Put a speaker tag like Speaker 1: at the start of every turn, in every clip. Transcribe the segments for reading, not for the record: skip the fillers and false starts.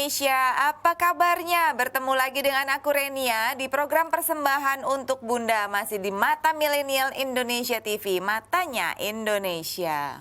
Speaker 1: Indonesia, apa kabarnya? Bertemu lagi dengan aku Renia di program persembahan untuk Bunda masih di Mata Milenial Indonesia TV, Matanya Indonesia.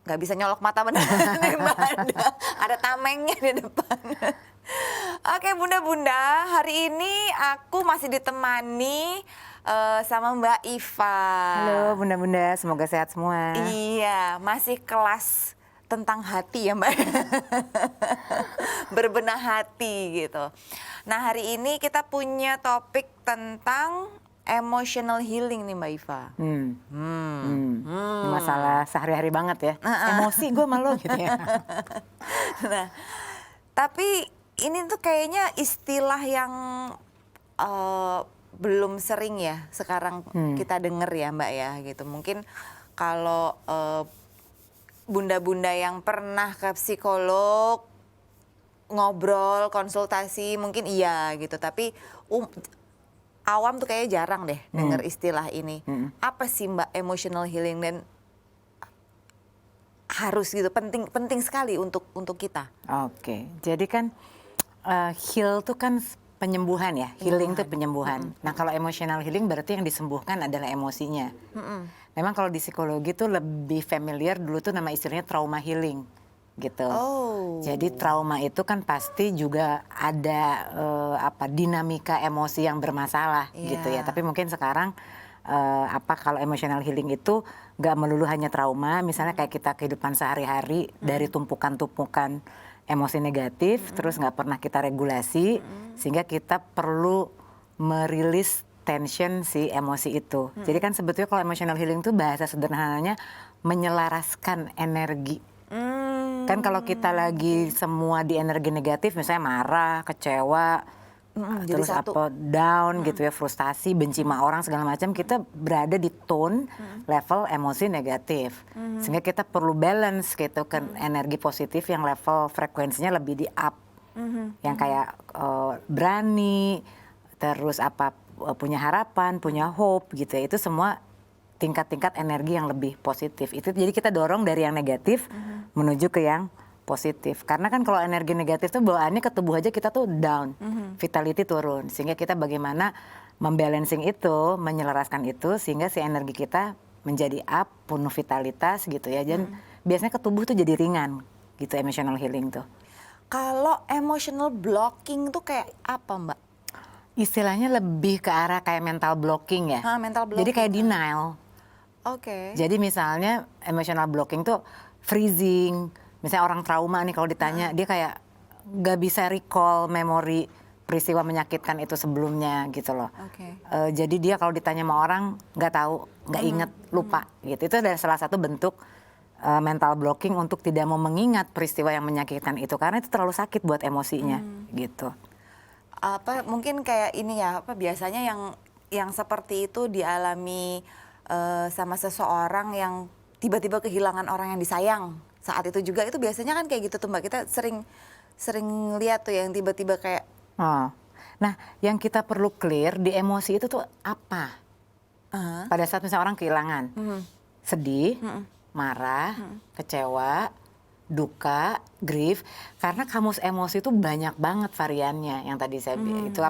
Speaker 1: Gak bisa nyolok mata beneran nih Mbak Anda. Ada tamengnya di depan. Oke Bunda-Bunda, hari ini aku masih ditemani sama Mbak Iva.
Speaker 2: Halo Bunda-Bunda, semoga sehat semua.
Speaker 1: Iya, masih kelas tentang hati ya Mbak. Berbenah hati gitu. Nah hari ini kita punya topik tentang emotional healing nih Mbak Iva.
Speaker 2: Ini masalah sehari-hari banget ya. Emosi gue malu gitu ya.
Speaker 1: Nah, tapi ini tuh kayaknya istilah yang belum sering ya sekarang kita denger ya Mbak ya gitu. Mungkin kalau bunda-bunda yang pernah ke psikolog, ngobrol, konsultasi mungkin iya gitu. Tapi awam tuh kayaknya jarang deh denger istilah ini. Apa sih Mbak emotional healing dan harus gitu, penting sekali untuk kita.
Speaker 2: Oke, jadi kan heal tuh kan penyembuhan ya, healing tuh penyembuhan. Nah kalau emotional healing berarti yang disembuhkan adalah emosinya. Memang kalau di psikologi tuh lebih familiar dulu tuh nama istilahnya trauma healing gitu. Jadi trauma itu kan pasti juga ada dinamika emosi yang bermasalah gitu ya. Tapi mungkin sekarang kalau emotional healing itu nggak melulu hanya trauma, misalnya kayak kita kehidupan sehari-hari dari tumpukan-tumpukan emosi negatif, terus nggak pernah kita regulasi, sehingga kita perlu merilis tension si emosi itu. Jadi kan sebetulnya kalau emotional healing itu bahasa sederhananya menyelaraskan energi. Kan kalau kita lagi semua di energi negatif, misalnya marah, kecewa, terus down gitu ya, frustasi, benci sama orang segala macam, kita berada di tone level emosi negatif. Sehingga kita perlu balance gitu ke energi positif yang level frekuensinya lebih di up. Yang kayak berani, terus punya harapan, punya hope gitu ya. Itu semua tingkat-tingkat energi yang lebih positif. Itu jadi kita dorong dari yang negatif menuju ke yang positif. Karena kan kalau energi negatif tuh bawaannya ke tubuh aja kita tuh down, vitality turun. Sehingga kita bagaimana membalancing itu, menyelaraskan itu sehingga si energi kita menjadi up, penuh vitalitas gitu ya. Dan biasanya ke tubuh tuh jadi ringan gitu emotional healing tuh.
Speaker 1: Kalau emotional blocking tuh kayak apa Mbak?
Speaker 2: Istilahnya lebih ke arah kayak mental blocking ya.
Speaker 1: Mental blocking.
Speaker 2: Jadi kayak denial. Jadi misalnya emotional blocking tuh freezing. Misalnya orang trauma nih kalau ditanya dia kayak gak bisa recall memori peristiwa menyakitkan itu sebelumnya gitu loh. Jadi dia kalau ditanya sama orang gak tahu, gak inget, lupa gitu. Itu adalah salah satu bentuk mental blocking untuk tidak mau mengingat peristiwa yang menyakitkan itu karena itu terlalu sakit buat emosinya gitu.
Speaker 1: Mungkin kayak ini ya, biasanya yang seperti itu dialami sama seseorang yang tiba-tiba kehilangan orang yang disayang saat itu juga, itu biasanya kan kayak gitu tuh Mbak, kita sering lihat tuh yang tiba-tiba kayak
Speaker 2: nah yang kita perlu clear di emosi itu tuh apa pada saat misalnya orang kehilangan sedih, marah, kecewa, duka, grief, karena kamus emosi itu banyak banget variannya. Yang tadi saya itu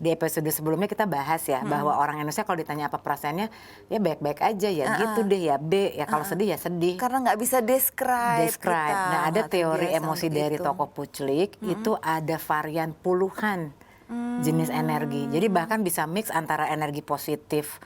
Speaker 2: di episode sebelumnya kita bahas ya bahwa orang Indonesia kalau ditanya apa perasaannya ya baik-baik aja ya gitu deh ya B ya kalau sedih ya sedih.
Speaker 1: Karena nggak bisa describe.
Speaker 2: Nah ada teori emosi dari Toko Puclik itu ada varian puluhan jenis energi. Jadi bahkan bisa mix antara energi positif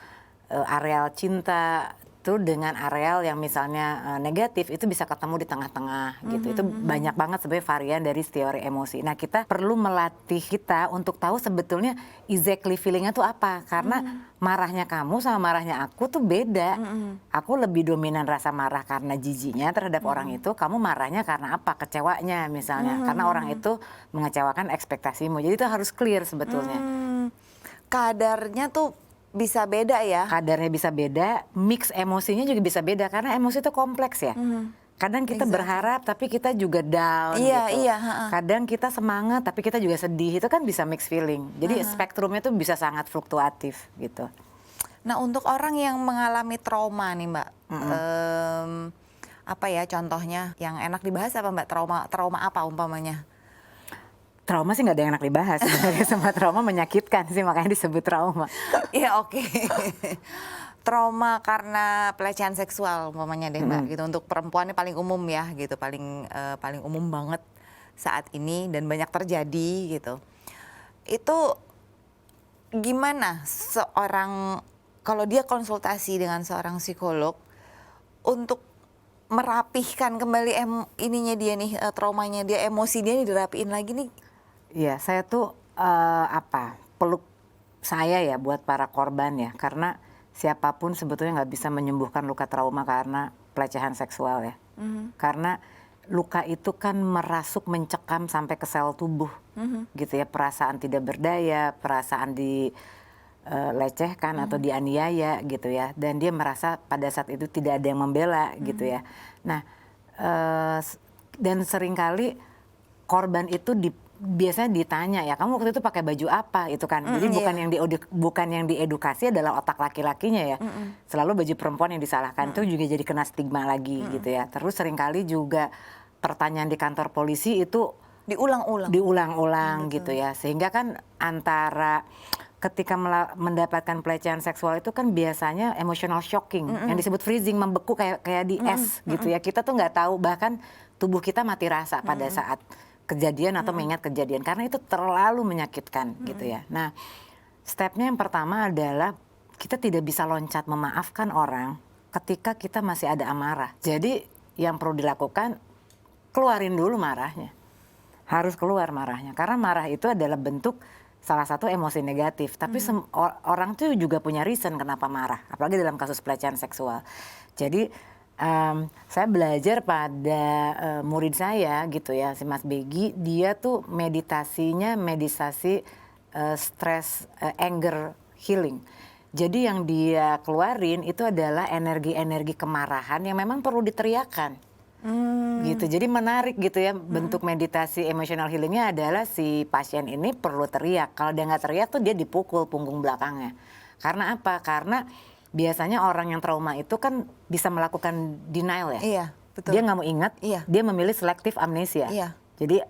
Speaker 2: areal cinta itu dengan areal yang misalnya negatif itu bisa ketemu di tengah-tengah gitu. Itu banyak banget sebenarnya varian dari teori emosi. Nah kita perlu melatih kita untuk tahu sebetulnya exactly feelingnya tuh apa. Karena marahnya kamu sama marahnya aku tuh beda. Aku lebih dominan rasa marah karena jijiknya terhadap orang itu. Kamu marahnya karena apa? Kecewanya misalnya. Karena orang itu mengecewakan ekspektasimu. Jadi itu harus clear sebetulnya.
Speaker 1: Kadarnya tuh bisa beda ya?
Speaker 2: Kadarnya bisa beda, mix emosinya juga bisa beda karena emosi itu kompleks ya. Kadang kita berharap tapi kita juga down gitu. Kadang kita semangat tapi kita juga sedih. Itu kan bisa mix feeling. Jadi spektrumnya tuh bisa sangat fluktuatif gitu.
Speaker 1: Nah untuk orang yang mengalami trauma nih Mbak, apa ya contohnya yang enak dibahas apa Mbak? Trauma apa umpamanya?
Speaker 2: Trauma sih nggak ada yang enak dibahas. Sebenarnya semua trauma menyakitkan sih, makanya disebut trauma.
Speaker 1: Ya oke. Trauma karena pelecehan seksual umpamanya deh Mbak gitu. Untuk perempuan ini paling umum ya gitu, paling umum banget saat ini dan banyak terjadi gitu. Itu gimana seorang kalau dia konsultasi dengan seorang psikolog untuk merapihkan kembali ininya dia nih, traumanya dia, emosi dia nih dirapiin lagi nih.
Speaker 2: Iya, saya tuh peluk saya ya buat para korban ya, karena siapapun sebetulnya nggak bisa menyembuhkan luka trauma karena pelecehan seksual ya. Karena luka itu kan merasuk, mencekam sampai ke sel tubuh, gitu ya. Perasaan tidak berdaya, perasaan dilecehkan atau dianiaya gitu ya. Dan dia merasa pada saat itu tidak ada yang membela gitu ya. Nah, dan seringkali korban itu biasanya ditanya ya, kamu waktu itu pakai baju apa itu kan. Jadi bukan yang diedukasi adalah otak laki-lakinya ya. Selalu baju perempuan yang disalahkan, itu juga jadi kena stigma lagi gitu ya. Terus seringkali juga pertanyaan di kantor polisi itu diulang-ulang gitu ya. Sehingga kan antara ketika mendapatkan pelecehan seksual itu kan biasanya emotional shocking, yang disebut freezing, membeku kayak di es gitu ya. Kita tuh nggak tahu, bahkan tubuh kita mati rasa pada saat kejadian atau mengingat kejadian, karena itu terlalu menyakitkan gitu ya. Nah, stepnya yang pertama adalah kita tidak bisa loncat memaafkan orang ketika kita masih ada amarah. Jadi yang perlu dilakukan, keluarin dulu marahnya. Harus keluar marahnya, karena marah itu adalah bentuk salah satu emosi negatif. Tapi orang tuh juga punya reason kenapa marah, apalagi dalam kasus pelecehan seksual. Jadi saya belajar pada murid saya gitu ya, si Mas Begi, dia tuh meditasi stress anger healing. Jadi yang dia keluarin itu adalah energi-energi kemarahan yang memang perlu diteriakan. Gitu. Jadi menarik gitu ya, bentuk meditasi emotional healingnya adalah si pasien ini perlu teriak. Kalau dia nggak teriak tuh dia dipukul punggung belakangnya. Karena apa? Karena biasanya orang yang trauma itu kan bisa melakukan denial ya.
Speaker 1: Iya, betul.
Speaker 2: Dia nggak mau ingat, dia memilih selective amnesia.
Speaker 1: Iya.
Speaker 2: Jadi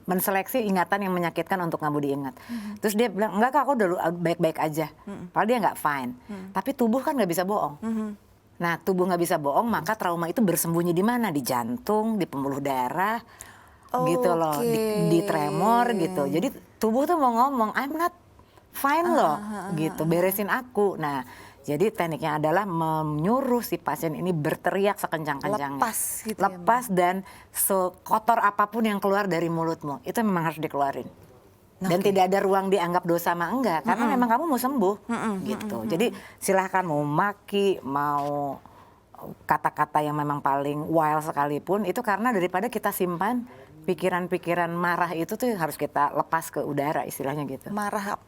Speaker 2: menseleksi ingatan yang menyakitkan untuk nggak mau diingat. Terus dia bilang, enggak kak, aku udah baik-baik aja. Padahal dia nggak fine. Tapi tubuh kan nggak bisa bohong. Nah, tubuh nggak bisa bohong, maka trauma itu bersembunyi di mana? Di jantung, di pembuluh darah, gitu loh, di tremor gitu. Jadi tubuh tuh mau ngomong, I'm not fine loh, gitu, beresin aku. Nah, jadi tekniknya adalah menyuruh si pasien ini berteriak sekencang-kencangnya.
Speaker 1: Lepas gitu
Speaker 2: Lepas dan sekotor apapun yang keluar dari mulutmu, itu memang harus dikeluarin. Dan tidak ada ruang dianggap dosa sama enggak, karena memang kamu mau sembuh, gitu. Jadi silahkan mau maki, mau kata-kata yang memang paling wild sekalipun, itu karena daripada kita simpan pikiran-pikiran marah itu tuh harus kita lepas ke udara, istilahnya gitu.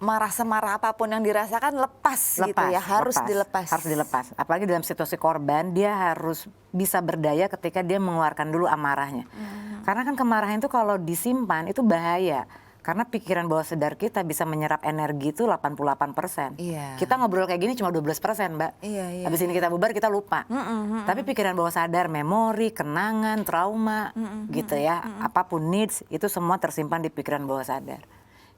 Speaker 1: Marah semarah apapun yang dirasakan lepas gitu ya, harus dilepas.
Speaker 2: Harus dilepas. Apalagi dalam situasi korban, dia harus bisa berdaya ketika dia mengeluarkan dulu amarahnya. Karena kan kemarahan itu kalau disimpan itu bahaya. Karena pikiran bawah sadar kita bisa menyerap energi itu 88%.
Speaker 1: Iya.
Speaker 2: Kita ngobrol kayak gini cuma 12%, Mbak.
Speaker 1: Iya.
Speaker 2: Habis ini kita bubar, kita lupa. Tapi pikiran bawah sadar, memori, kenangan, trauma, gitu ya. Apapun needs, itu semua tersimpan di pikiran bawah sadar.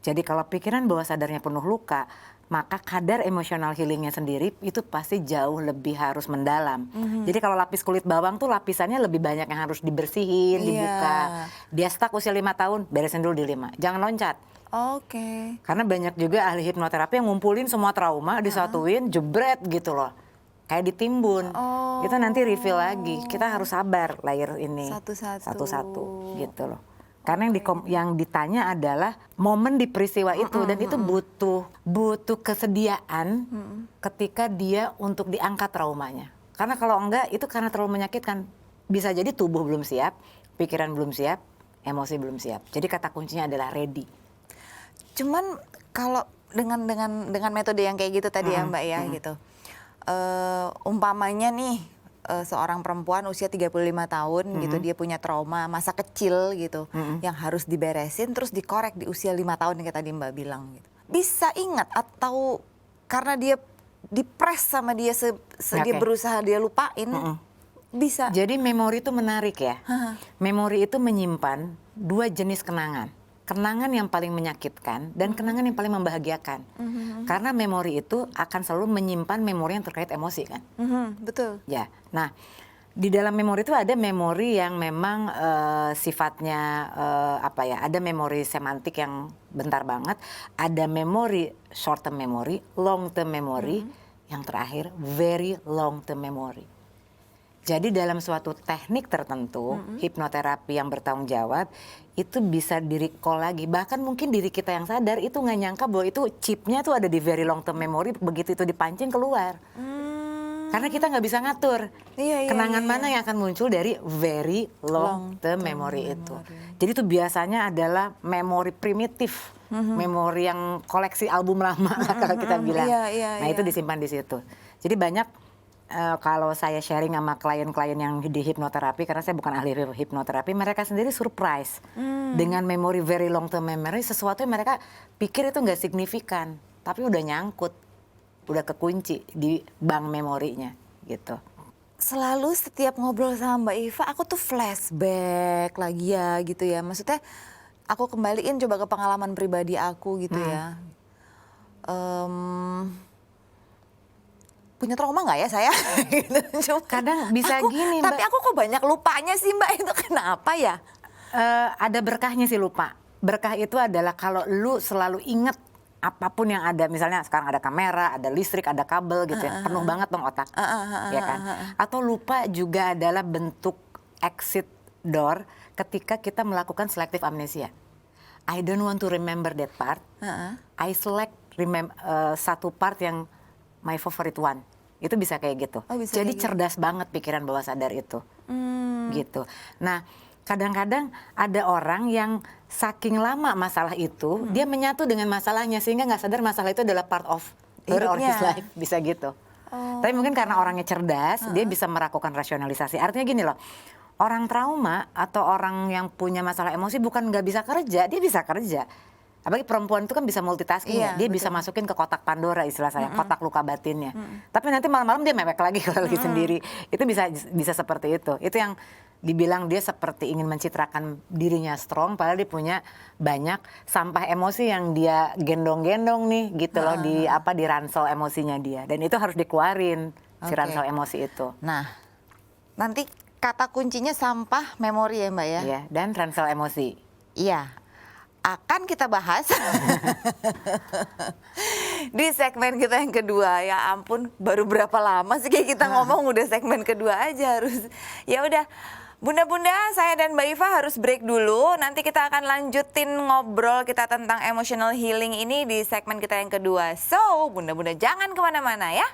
Speaker 2: Jadi kalau pikiran bawah sadarnya penuh luka, maka kadar emosional healingnya sendiri itu pasti jauh lebih harus mendalam. Jadi kalau lapis kulit bawang tuh lapisannya lebih banyak yang harus dibersihin, dibuka. Dia stuck usia 5 tahun, beresin dulu di 5. Jangan loncat.
Speaker 1: Oke.
Speaker 2: Karena banyak juga ahli hipnoterapi yang ngumpulin semua trauma, disatuin, jebret gitu loh. Kayak ditimbun. Itu nanti refill lagi. Kita harus sabar layer ini. Satu-satu gitu loh. Karena yang ditanya adalah momen di peristiwa itu, dan itu butuh kesediaan ketika dia untuk diangkat traumanya. Karena kalau enggak, itu karena terlalu menyakitkan. Bisa jadi tubuh belum siap, pikiran belum siap, emosi belum siap. Jadi kata kuncinya adalah ready.
Speaker 1: Cuman kalau dengan metode yang kayak gitu tadi ya Mbak ya gitu. Umpamanya nih seorang perempuan usia 35 tahun gitu, dia punya trauma masa kecil gitu yang harus diberesin, terus dikorek di usia 5 tahun yang kayak tadi Mbak bilang gitu. Bisa ingat atau karena dia dipres sama dia dia berusaha dia lupain, bisa.
Speaker 2: Jadi memori itu menarik ya. Memori itu menyimpan 2 jenis kenangan. kenangan yang paling menyakitkan dan kenangan yang paling membahagiakan. Karena memori itu akan selalu menyimpan memori yang terkait emosi kan.
Speaker 1: Betul.
Speaker 2: Ya, nah di dalam memori itu ada memori yang memang sifatnya ada memori semantik yang bentar banget, ada memori short term memory, long term memory, yang terakhir very long term memory. Jadi dalam suatu teknik tertentu, hipnoterapi yang bertanggung jawab, itu bisa di-recall lagi. Bahkan mungkin diri kita yang sadar itu nggak nyangka bahwa itu chipnya tuh ada di very long term memory, begitu itu dipancing keluar. Karena kita nggak bisa ngatur kenangan mana yang akan muncul dari very long term memory itu. Jadi itu biasanya adalah memori primitif, memori yang koleksi album lama kalau kita bilang. Nah itu disimpan di situ. Jadi banyak kalau saya sharing sama klien-klien yang di hipnoterapi, karena saya bukan ahli hipnoterapi, mereka sendiri surprise dengan memori very long term memory, sesuatu yang mereka pikir itu nggak signifikan, tapi udah nyangkut, udah kekunci di bank memorinya gitu.
Speaker 1: Selalu setiap ngobrol sama Mbak Iva, aku tuh flashback lagi ya gitu ya. Maksudnya aku kembaliin coba ke pengalaman pribadi aku gitu ya. Punya trauma nggak ya saya? Cuma,
Speaker 2: Kadang bisa gini Mbak.
Speaker 1: Tapi aku kok banyak lupanya sih Mbak, itu kenapa ya?
Speaker 2: Ada berkahnya sih lupa. Berkah itu adalah kalau lu selalu inget apapun yang ada, misalnya sekarang ada kamera, ada listrik, ada kabel gitu ya, penuh banget dong otak, ya kan? Atau lupa juga adalah bentuk exit door ketika kita melakukan selective amnesia. I don't want to remember that part. I select satu part yang my favorite one. Itu bisa kayak gitu.
Speaker 1: Bisa
Speaker 2: jadi
Speaker 1: kayak
Speaker 2: cerdas banget pikiran bawah sadar itu. Gitu. Nah, kadang-kadang ada orang yang saking lama masalah itu, dia menyatu dengan masalahnya sehingga nggak sadar masalah itu adalah part of her or his life, bisa gitu. Tapi mungkin karena orangnya cerdas, dia bisa melakukan rasionalisasi. Artinya gini loh, orang trauma atau orang yang punya masalah emosi bukan nggak bisa kerja, dia bisa kerja. Apalagi perempuan itu kan bisa multitasking, dia
Speaker 1: betul.
Speaker 2: bisa masukin ke kotak Pandora istilah saya, kotak luka batinnya. Tapi nanti malam-malam dia mewek lagi kalau lagi sendiri. Itu bisa seperti itu. Itu yang dibilang dia seperti ingin mencitrakan dirinya strong, padahal dia punya banyak sampah emosi yang dia gendong-gendong nih, gitu loh, di ransel emosinya dia. Dan itu harus dikeluarin si ransel emosi itu.
Speaker 1: Nah, nanti kata kuncinya sampah memori ya Mbak ya?
Speaker 2: Iya, dan ransel emosi.
Speaker 1: Iya. Akan kita bahas di segmen kita yang kedua. Ya ampun, baru berapa lama sih kayak kita ngomong udah segmen kedua aja harus. Ya udah, Bunda-bunda, saya dan Mbak Iva harus break dulu. Nanti kita akan lanjutin ngobrol kita tentang emotional healing ini di segmen kita yang kedua. So, Bunda-bunda jangan kemana-mana ya.